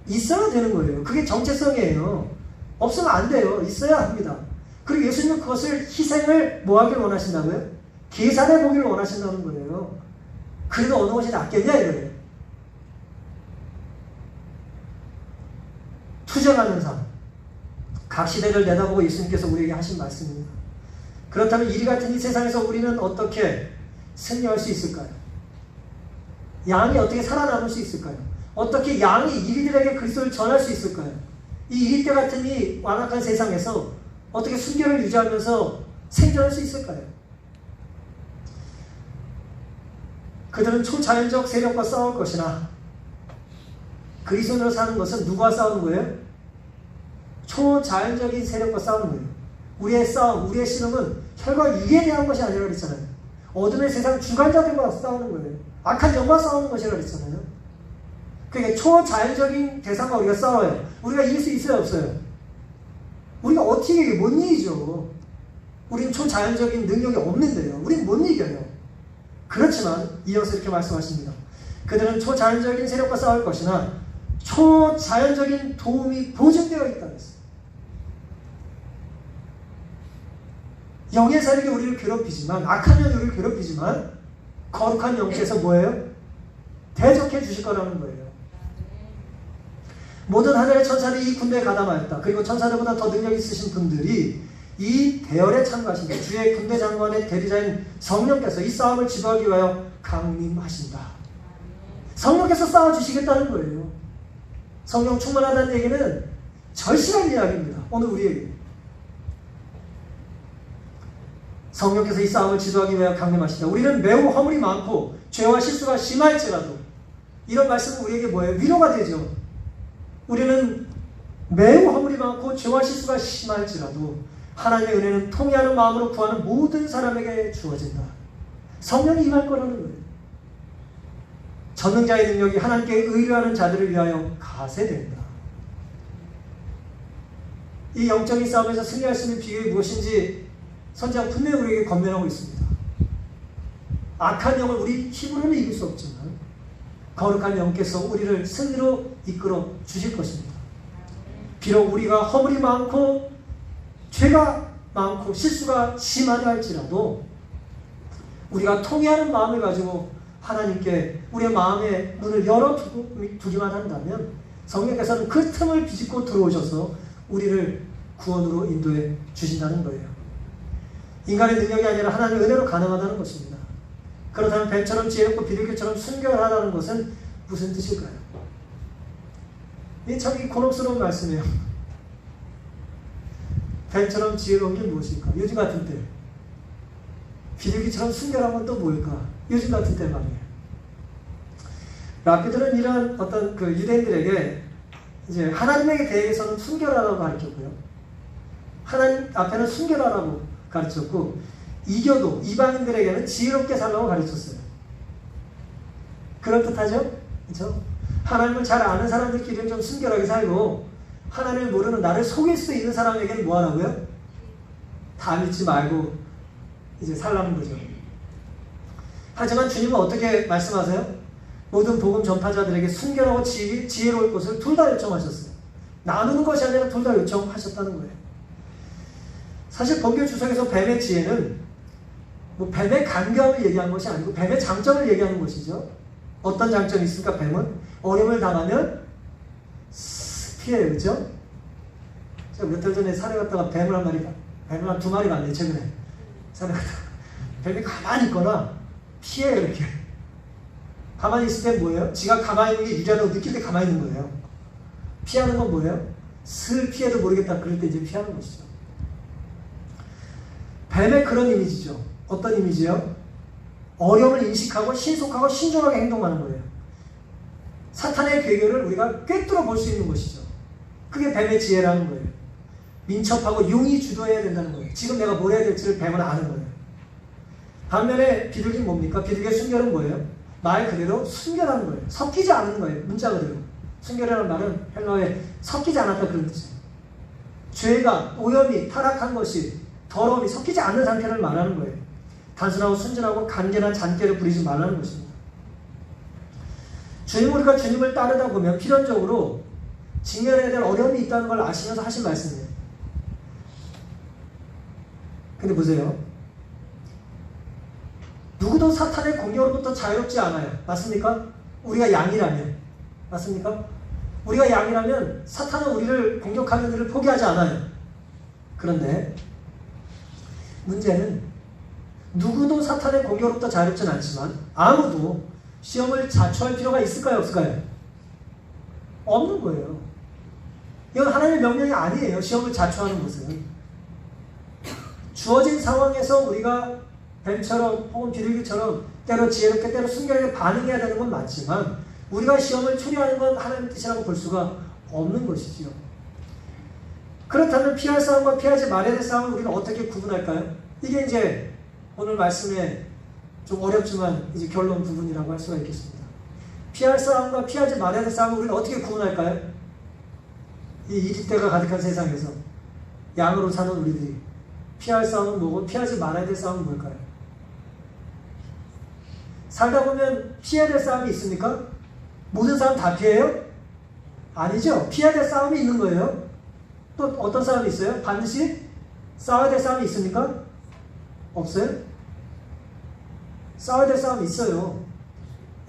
있어야 되는 거예요. 그게 정체성이에요. 없으면 안 돼요. 있어야 합니다. 그리고 예수님은 그것을 희생을 뭐 하길 원하신다고요? 계산해 보기를 원하신다는 거예요. 그래도 어느 것이 낫겠냐 이거예요. 투쟁하는 삶. 각 시대를 내다보고 예수님께서 우리에게 하신 말씀입니다. 그렇다면 이리 같은 이 세상에서 우리는 어떻게 승리할 수 있을까요? 양이 어떻게 살아남을 수 있을까요? 어떻게 양이 이리들에게 그리스도를 전할 수 있을까요? 이 이리때 같은 이 완악한 세상에서 어떻게 순결을 유지하면서 생존할 수 있을까요? 그들은 초자연적 세력과 싸울 것이나 그리스도인으로 사는 것은 누구와 싸우는 거예요? 초자연적인 세력과 싸우는 거예요. 우리의 싸움, 우리의 씨름은 혈과 육에 대한 것이 아니라 그랬잖아요. 어둠의 세상 주관자들과 싸우는 거예요. 악한 영과 싸우는 것이라 그랬잖아요. 그러니까 초자연적인 대상과 우리가 싸워요. 우리가 이길 수 있어요, 없어요? 우리가 어떻게 이게 못 이기죠. 우린 초자연적인 능력이 없는데요. 우린 못 이겨요. 그렇지만 이어서 이렇게 말씀하십니다. 그들은 초자연적인 세력과 싸울 것이나 초자연적인 도움이 보증되어 있다 그랬어요. 영의 세력이 우리를 괴롭히지만, 악한 영이 우리를 괴롭히지만 거룩한 영께서 뭐예요? 대적해 주실 거라는 거예요. 모든 하늘의 천사들이 이 군대에 가담하였다. 그리고 천사들보다 더 능력 있으신 분들이 이 대열에 참가하신다. 주의 군대 장관의 대리자인 성령께서 이 싸움을 지도하기 위하여 강림하신다. 성령께서 싸워주시겠다는 거예요. 성령 충만하다는 얘기는 절실한 이야기입니다. 오늘 우리에게. 성령께서 이 싸움을 지도하기 위하여 강림하신다. 우리는 매우 허물이 많고 죄와 실수가 심할지라도, 이런 말씀은 우리에게 뭐예요? 위로가 되죠. 우리는 매우 허물이 많고 죄와 실수가 심할지라도 하나님의 은혜는 통회하는 마음으로 구하는 모든 사람에게 주어진다. 성령이 임할 거라는 거예요. 전능자의 능력이 하나님께 의뢰하는 자들을 위하여 가세된다. 이 영적인 싸움에서 승리할 수 있는 비결이 무엇인지 선지자가 분명히 우리에게 권면하고 있습니다. 악한 영을 우리 힘으로는 이길 수 없지만 거룩한 영께서 우리를 승리로 이끌어 주실 것입니다. 비록 우리가 허물이 많고 죄가 많고 실수가 심하다 할지라도 우리가 통회하는 마음을 가지고 하나님께 우리의 마음의 문을 열어두기만 한다면 성령께서는 그 틈을 비집고 들어오셔서 우리를 구원으로 인도해 주신다는 거예요. 인간의 능력이 아니라 하나님의 은혜로 가능하다는 것입니다. 그렇다면 뱀처럼 지혜롭고 비둘기처럼 순결하다는 것은 무슨 뜻일까요? 이 참 곤혹스러운 말씀이에요. 뱀처럼 지혜로운 게 무엇일까? 요즘 같은 때. 비둘기처럼 순결한 건 또 뭘까? 요즘 같은 때 말이에요. 랍비들은 이런 어떤 그 유대인들에게 이제 하나님에게 대해서는 순결하라고 가르쳤고요. 하나님 앞에는 순결하라고 가르쳤고, 이교도 이방인들에게는 지혜롭게 살라고 가르쳤어요. 그럴듯하죠? 그렇죠? 하나님을 잘 아는 사람들끼리는 좀 순결하게 살고, 하나님을 모르는 나를 속일 수 있는 사람에게는 뭐 하라고요? 다 믿지 말고 이제 살라는 거죠. 하지만 주님은 어떻게 말씀하세요? 모든 복음 전파자들에게 순결하고 지혜로울 것을 둘 다 요청하셨어요. 나누는 것이 아니라 둘 다 요청하셨다는 거예요. 사실 본교 주석에서 뱀의 지혜는 뭐 뱀의 간교함을 얘기한 것이 아니고 뱀의 장점을 얘기하는 것이죠. 어떤 장점이 있습니까? 뱀은 어려움을 당하면 피해요. 그렇죠? 제가 몇 달 전에 산에 갔다가 뱀을 한 두 마리 봤네요. 최근에 산에 갔다가 뱀이 가만히 있거나 피해요. 이렇게 가만히 있을 때 뭐예요? 지가 가만히 있는 게 유리하다고 느낄 때 가만히 있는 거예요. 피하는 건 뭐예요? 슬 피해도 모르겠다 그럴 때 이제 피하는 것이죠. 뱀의 그런 이미지죠. 어떤 이미지요? 어려움을 인식하고 신속하고 신중하게 행동하는 거예요. 사탄의 괴계를 우리가 꿰뚫어 볼 수 있는 것이죠. 그게 뱀의 지혜라는 거예요. 민첩하고 용이 주도해야 된다는 거예요. 지금 내가 뭘 해야 될지를 뱀은 아는 거예요. 반면에 비둘기는 뭡니까? 비둘기의 순결은 뭐예요? 말 그대로 순결하는 거예요. 섞이지 않는 거예요. 문자 그대로. 순결이라는 말은 헬라어에 섞이지 않았다 그런 뜻이에요. 죄가, 오염이, 타락한 것이, 더러움이 섞이지 않는 상태를 말하는 거예요. 단순하고 순진하고 간계나 잔꾀를 부리지 말라는 것입니다. 우리가 주님을 따르다 보면 필연적으로 직면해야 될 어려움이 있다는 걸 아시면서 하신 말씀이에요. 근데 보세요. 누구도 사탄의 공격으로부터 자유롭지 않아요. 맞습니까? 우리가 양이라면. 맞습니까? 우리가 양이라면 사탄은 우리를 공격하는 일을 포기하지 않아요. 그런데 문제는 누구도 사탄의 공격으로부터 자유롭진 않지만 아무도 시험을 자초할 필요가 있을까요? 없을까요? 없는 거예요. 이건 하나님의 명령이 아니에요. 시험을 자초하는 것은. 주어진 상황에서 우리가 뱀처럼 혹은 비둘기처럼 때로 지혜롭게 때로 순결하게 반응해야 되는 건 맞지만 우리가 시험을 초래하는 건 하나님의 뜻이라고 볼 수가 없는 것이지요. 그렇다면 피할 싸움과 피하지 말아야 될 싸움을 우리가 어떻게 구분할까요? 이게 이제 오늘 말씀에 좀 어렵지만 이제 결론 부분이라고 할 수가 있겠습니다. 피할 싸움과 피하지 말아야 될 싸움을 우리가 어떻게 구분할까요? 이 이집대가 가득한 세상에서 양으로 사는 우리들이 피할 싸움은 뭐고 피하지 말아야 될 싸움은 뭘까요? 살다 보면 피해야 될 싸움이 있습니까? 모든 싸움 다 피해요? 아니죠. 피해야 될 싸움이 있는 거예요. 또 어떤 싸움이 있어요? 반드시 싸워야 될 싸움이 있습니까? 없어요? 싸워야 될 싸움이 있어요.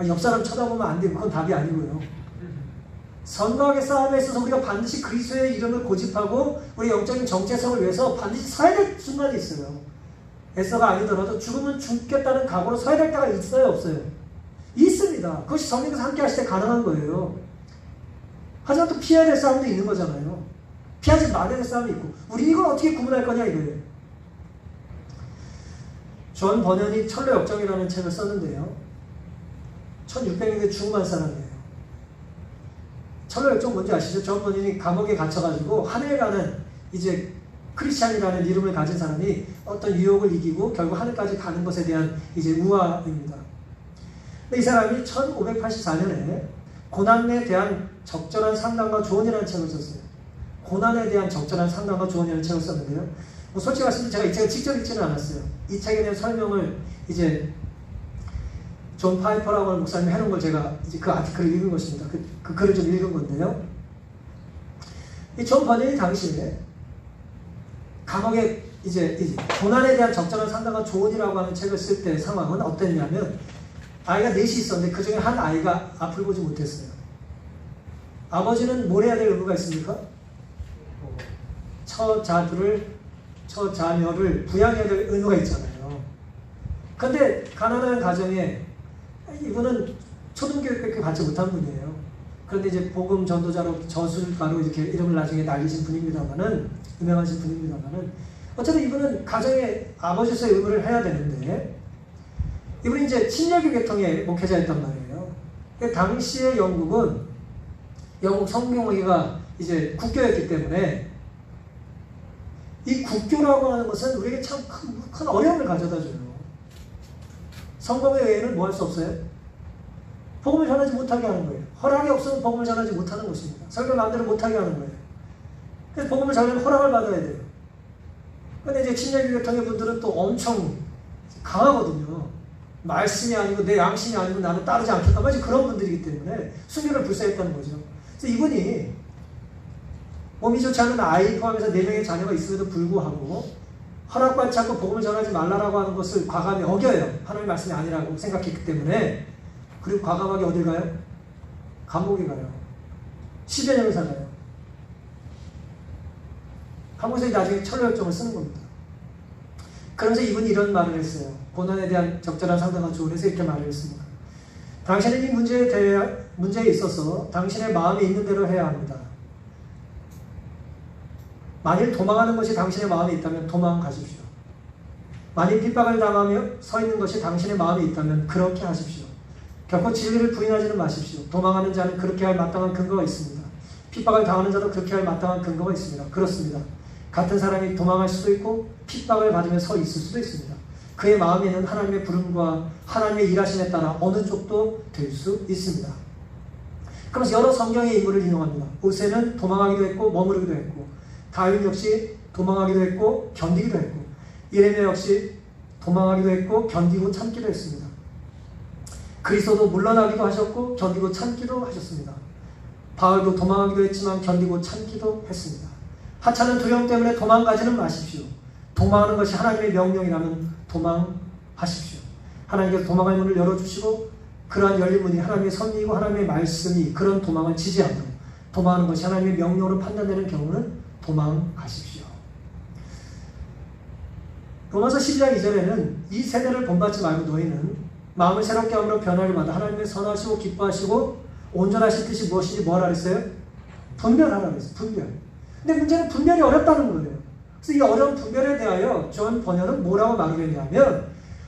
옆 사람 쳐다보면 안 돼요. 그건 답이 아니고요. 선거하게 싸움에 있어서 우리가 반드시 그리스도의 이름을 고집하고 우리 영적인 정체성을 위해서 반드시 서야 될 순간이 있어요. 에서가 아니더라도 죽으면 죽겠다는 각오로 서야 될 때가 있어요? 없어요? 있습니다. 그것이 성령께서 함께 하실 때 가능한 거예요. 하지만 또 피해야 될 싸움도 있는 거잖아요. 피하지 말아야 될 싸움이 있고 우리 이걸 어떻게 구분할 거냐 이거예요. 존 버년이 철로 역정이라는 책을 썼는데요. 1600년대 중반 사람이에요. 철로 역정 뭔지 아시죠? 존 버년이 감옥에 갇혀가지고 하늘가는 이제 크리스찬이라는 이름을 가진 사람이 어떤 유혹을 이기고 결국 하늘까지 가는 것에 대한 이제 우화입니다. 근데 이 사람이 1584년에 고난에 대한 적절한 상담과 조언이라는 책을 썼어요. 고난에 대한 적절한 상담과 조언이라는 책을 썼는데요. 뭐 솔직히 말씀드리면 제가 이 책을 직접 읽지는 않았어요. 이 책에 대한 설명을 이제 존 파이퍼라고 하는 목사님이 해놓은 걸 제가 이제 그 아티클을 읽은 것입니다. 그 글을 좀 읽은 건데요. 이 존 버년이 당시에 감옥에 이제 고난에 대한 적절한 상담과 조언이라고 하는 책을 쓸 때 상황은 어땠냐면 아이가 넷이 있었는데 그 중에 한 아이가 앞을 보지 못했어요. 아버지는 뭘 해야 될 의무가 있습니까? 처자녀를 부양해야 될 의무가 있잖아요. 근데 가난한 가정에 이분은 초등교육밖에 받지 못한 분이에요. 그런데 이제 복음 전도자로 저술가로 이렇게 이름을 나중에 날리신 분입니다만은 유명하신 분입니다만은 어쨌든 이분은 가정의 아버지로서의 의무를 해야 되는데 이분이 이제 침례교 계통의 목회자였단 말이에요. 당시의 영국은 영국 성경회가 이제 국교였기 때문에 이 국교라고 하는 것은 우리에게 참 큰 어려움을 가져다 줘요. 성공회 외에는 뭐 할 수 없어요? 복음을 전하지 못하게 하는 거예요. 허락이 없으면 복음을 전하지 못하는 것입니다. 설교 마음대로 못하게 하는 거예요. 그래서 복음을 전하려면 허락을 받아야 돼요. 근데 이제 침례교 계통의 분들은 또 엄청 강하거든요. 말씀이 아니고 내 양심이 아니고 나는 따르지 않겠다. 마치 그런 분들이기 때문에 순교를 불사했다는 거죠. 그래서 이분이 몸이 좋지 않은 아이 포함해서 4명의 자녀가 있음에도 불구하고 허락받지 않고 복음을 전하지 말라라고 하는 것을 과감히 어겨요. 하나님의 말씀이 아니라고 생각했기 때문에. 그리고 과감하게 어딜 가요? 감옥에 가요. 10여 년을 살아요. 감옥에서 나중에 철로역정을 쓰는 겁니다. 그러면서 이분이 이런 말을 했어요. 고난에 대한 적절한 상담과 조언에서 이렇게 말을 했습니다. 당신은 이 문제에 있어서 당신의 마음이 있는 대로 해야 합니다. 만일 도망하는 것이 당신의 마음에 있다면 도망가십시오. 만일 핍박을 당하며 서 있는 것이 당신의 마음에 있다면 그렇게 하십시오. 결코 진리를 부인하지는 마십시오. 도망하는 자는 그렇게 할 마땅한 근거가 있습니다. 핍박을 당하는 자도 그렇게 할 마땅한 근거가 있습니다. 그렇습니다. 같은 사람이 도망할 수도 있고 핍박을 받으며 서 있을 수도 있습니다. 그의 마음에는 하나님의 부름과 하나님의 일하심에 따라 어느 쪽도 될 수 있습니다. 그러면서 여러 성경의 인물을 인용합니다. 모세는 도망하기도 했고 머무르기도 했고 다윗 역시 도망하기도 했고 견디기도 했고 예레미야 역시 도망하기도 했고 견디고 참기도 했습니다. 그리스도도 물러나기도 하셨고 견디고 참기도 하셨습니다. 바울도 도망하기도 했지만 견디고 참기도 했습니다. 하찮은 두려움 때문에 도망가지는 마십시오. 도망하는 것이 하나님의 명령이라면 도망하십시오. 하나님께서 도망할 문을 열어주시고 그러한 열린 문이 하나님의 섭리이고 하나님의 말씀이 그런 도망을 지지하도록 도망하는 것이 하나님의 명령으로 판단되는 경우는 도망가십시오. 로마서 12장 2절에는 이 세대를 본받지 말고 너희는 마음을 새롭게 함으로 변화를 받아 하나님의 선하시고 기뻐하시고 온전하신 뜻이 무엇인지 뭐라 그랬어요? 분별하라 그랬어요. 분별. 근데 문제는 분별이 어렵다는 거예요. 그래서 이 어려운 분별에 대하여 존 버년은 뭐라고 말을 했냐면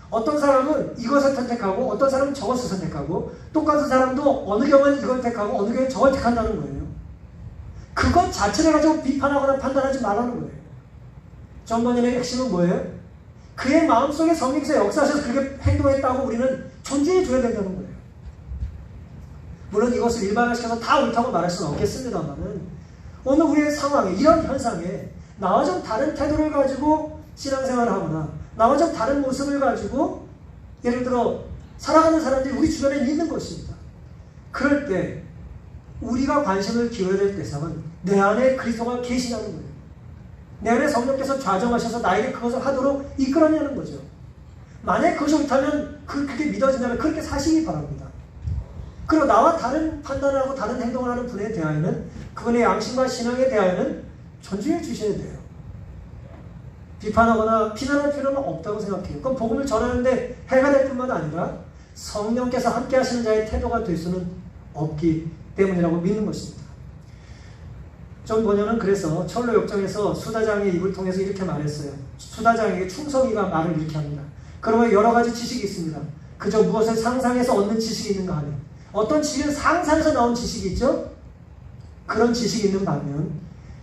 어떤 사람은 이것을 선택하고 어떤 사람은 저것을 선택하고 똑같은 사람도 어느 경우는 이걸 택하고 어느 경우는 저걸 택한다는 거예요. 그것 자체를 가지고 비판하거나 판단하지 말라는 거예요. 존 버년의 핵심은 뭐예요? 그의 마음속에 성령께서 역사하셔서 그렇게 행동했다고 우리는 존중해 줘야 된다는 거예요. 물론 이것을 일반화시켜서 다 옳다고 말할 수는 없겠습니다만은 오늘 우리의 상황에 이런 현상에 나와 좀 다른 태도를 가지고 신앙생활을 하거나 나와 좀 다른 모습을 가지고 예를 들어 살아가는 사람들이 우리 주변에 있는 것입니다. 그럴 때 우리가 관심을 기울여야 될 대상은 내 안에 그리스도가 계시냐는 거예요. 내 안에 성령께서 좌정하셔서 나에게 그것을 하도록 이끌어내는 거죠. 만약 그것이 옳다면 그렇게 믿어진다면 그렇게 사시기 바랍니다. 그리고 나와 다른 판단을 하고 다른 행동을 하는 분에 대하여는 그분의 양심과 신앙에 대하여는 존중해 주셔야 돼요. 비판하거나 비난할 필요는 없다고 생각해요. 그럼 복음을 전하는데 해가 될 뿐만 아니라 성령께서 함께 하시는 자의 태도가 될 수는 없기 때문이라고 믿는 것입니다. 존 버년은 그래서 철로 역정에서 수다장의 입을 통해서 이렇게 말했어요. 수다장에게 충성이가 말을 이렇게 합니다. 그러면 여러 가지 지식이 있습니다. 그저 무엇을 상상해서 얻는 지식이 있는가 하니 어떤 지식은 상상에서 나온 지식이 있죠? 그런 지식이 있는 반면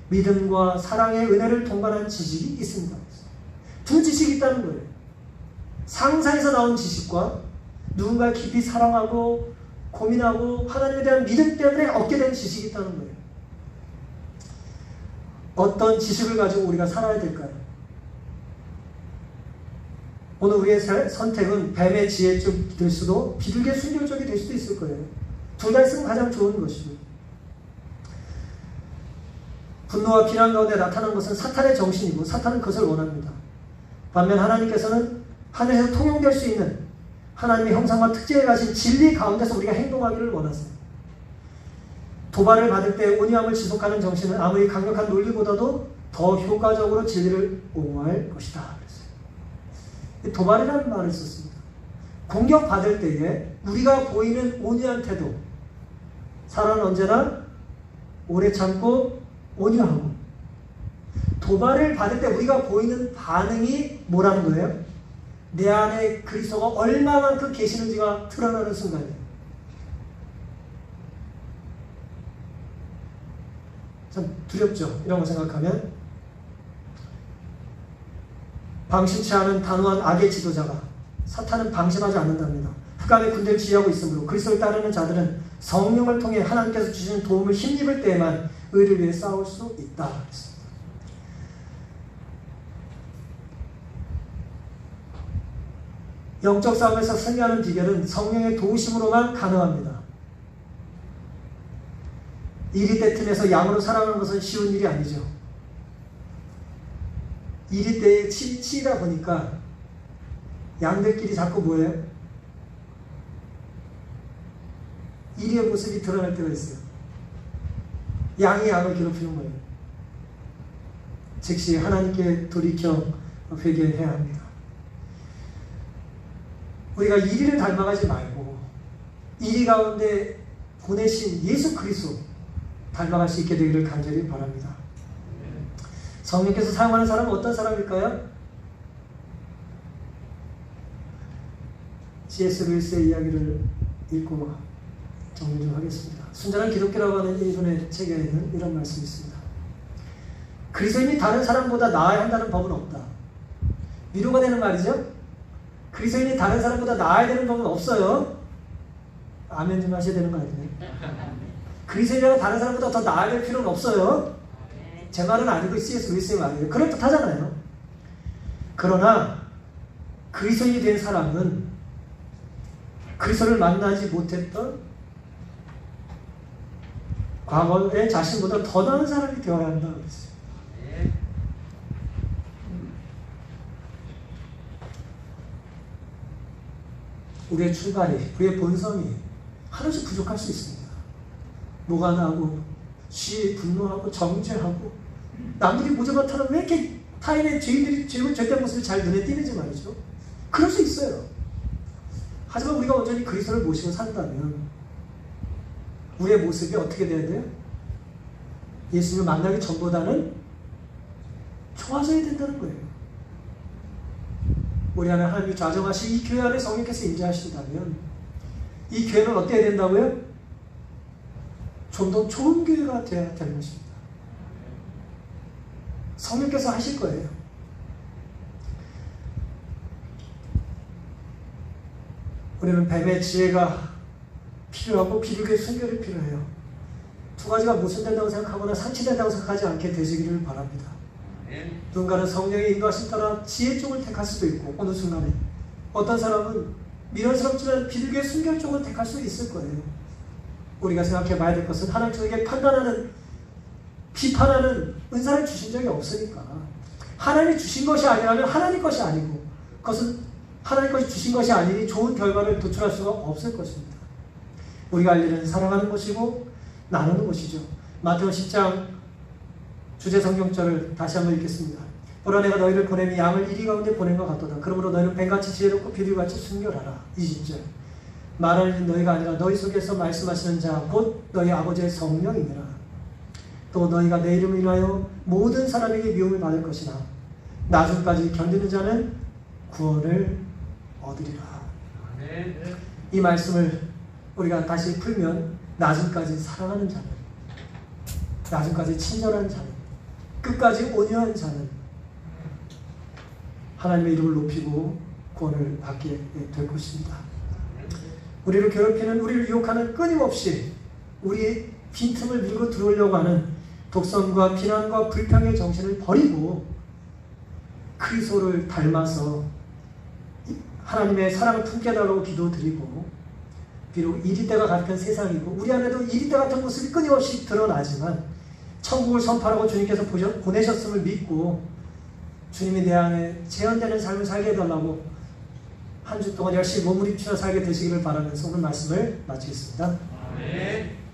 믿음과 사랑의 은혜를 동반한 지식이 있습니다. 두 지식이 있다는 거예요. 상상에서 나온 지식과 누군가를 깊이 사랑하고 고민하고 하나님에 대한 믿음 때문에 얻게 된 지식이 있다는 거예요. 어떤 지식을 가지고 우리가 살아야 될까요? 오늘 우리의 선택은 뱀의 지혜 쪽이 될 수도 비둘기의 순교 쪽이 될 수도 있을 거예요. 둘 다 있으면 가장 좋은 것이고 분노와 비난 가운데 나타난 것은 사탄의 정신이고 사탄은 그것을 원합니다. 반면 하나님께서는 하늘에서 통용될 수 있는 하나님의 형상과 특징을 가진 진리 가운데서 우리가 행동하기를 원하세요. 도발을 받을 때 온유함을 지속하는 정신은 아무리 강력한 논리보다도 더 효과적으로 진리를 옹호할 것이다. 그랬어요. 도발이라는 말을 썼습니다. 공격받을 때에 우리가 보이는 온유한 태도, 사람은 언제나 오래 참고 온유하고 도발을 받을 때 우리가 보이는 반응이 뭐라는 거예요? 내 안에 그리스도가 얼마만큼 계시는지가 드러나는 순간이에요. 참 두렵죠. 이런 거 생각하면 방심치 않은 단호한 악의 지도자가 사탄은 방심하지 않는답니다. 흑암의 군대를 지휘하고 있으므로 그리스도를 따르는 자들은 성령을 통해 하나님께서 주시는 도움을 힘입을 때에만 의를 위해 싸울 수 있다. 영적 싸움에서 승리하는 비결은 성령의 도우심으로만 가능합니다. 이리 때 틈에서 양으로 살아가는 것은 쉬운 일이 아니죠. 이리 때에 치이다 보니까 양들끼리 자꾸 뭐예요? 이리의 모습이 드러날 때가 있어요. 양이 양을 괴롭히는 거예요. 즉시 하나님께 돌이켜 회개해야 합니다. 우리가 이리를 닮아가지 말고 이리 가운데 보내신 예수 그리스도 닮아갈 수 있게 되기를 간절히 바랍니다. 성령께서 사용하는 사람은 어떤 사람일까요? C.S. 루이스의 이야기를 읽고 정리 좀 하겠습니다. 순전한 기독교라고 하는 이분의 책에는 이런 말씀이 있습니다. 그리스도인이 다른 사람보다 나아야 한다는 법은 없다. 위로가 되는 말이죠. 그리스도인이 다른 사람보다 나아야 되는 법은 없어요. 아멘 좀 하셔야 되는 거 아니에요? 그리스도인이 다른 사람보다 더 나아야 될 필요는 없어요. 제 말은 아니고 C.S. 루이스의 말이에요. 그럴듯하잖아요. 그러나 그리스도인이 된 사람은 그리스도를 만나지 못했던 과거의 자신보다 더 나은 사람이 되어야 한다 그랬어요. 우리의 출발이, 우리의 본성이 하나씩 부족할 수 있습니다. 노가나하고 분노하고 정죄하고 남들이 모자같아는 왜 이렇게 타인의 죄인들이 죄된 모습이 잘 눈에 띄는지 말이죠. 그럴 수 있어요. 하지만 우리가 온전히 그리스도를 모시고 산다면 우리의 모습이 어떻게 돼야 돼요? 예수님을 만나기 전보다는 좋아져야 된다는 거예요. 우리 안에 하나님이 좌정하시 이 교회 안에 성령께서 임재하신다면 이 교회는 어때야 된다고요? 좀 더 좋은 교회가 되어야 되는 것입니다. 성령께서 하실 거예요. 우리는 뱀의 지혜가 필요하고 비둘기의 순결이 필요해요. 두 가지가 모순된다고 생각하거나 상치된다고 생각하지 않게 되시기를 바랍니다. 누군가는 성령의 인도하심 따라 지혜 쪽을 택할 수도 있고 어느 순간에 어떤 사람은 미련스럽지만 비둘기의 순결 쪽을 택할 수 있을 거예요. 우리가 생각해 봐야 될 것은 하나님 쪽에게 판단하는 비판하는 은사를 주신 적이 없으니까 하나님이 주신 것이 아니라면 하나님 것이 아니고 그것은 하나님 것이 주신 것이 아니니 좋은 결과를 도출할 수가 없을 것입니다. 우리가 할 일은 사랑하는 것이고 나누는 것이죠. 마태복음 10장 주제 성경절을 다시 한번 읽겠습니다. 보라 내가 너희를 보냄이 양을 이리 가운데 보낸 것 같도다. 그러므로 너희는 뱀같이 지혜롭고 비둘기같이 순결하라. 20절 말하는 너희가 아니라 너희 속에서 말씀하시는 자 곧 너희 아버지의 성령이니라. 또 너희가 내 이름을 인하여 모든 사람에게 미움을 받을 것이나 나중까지 견디는 자는 구원을 얻으리라. 이 말씀을 우리가 다시 풀면 나중까지 사랑하는 자는, 나중까지 친절한 자는, 끝까지 온유한 자는 하나님의 이름을 높이고 구원을 받게 될 것입니다. 우리를 괴롭히는, 우리를 유혹하는 끊임없이 우리의 빈틈을 밀고 들어오려고 하는 독선과 비난과 불평의 정신을 버리고 그리스도를 닮아서 하나님의 사랑을 품게 해달라고 기도드리고, 비록 이리때가 같은 세상이고 우리 안에도 이리때 같은 모습이 끊임없이 드러나지만 천국을 선포하라고 주님께서 보내셨음을 믿고 주님이 내 안에 재현되는 삶을 살게 해달라고 한 주 동안 열심히 몸부림치며 살게 되시기를 바라면서 오늘 말씀을 마치겠습니다. 아멘.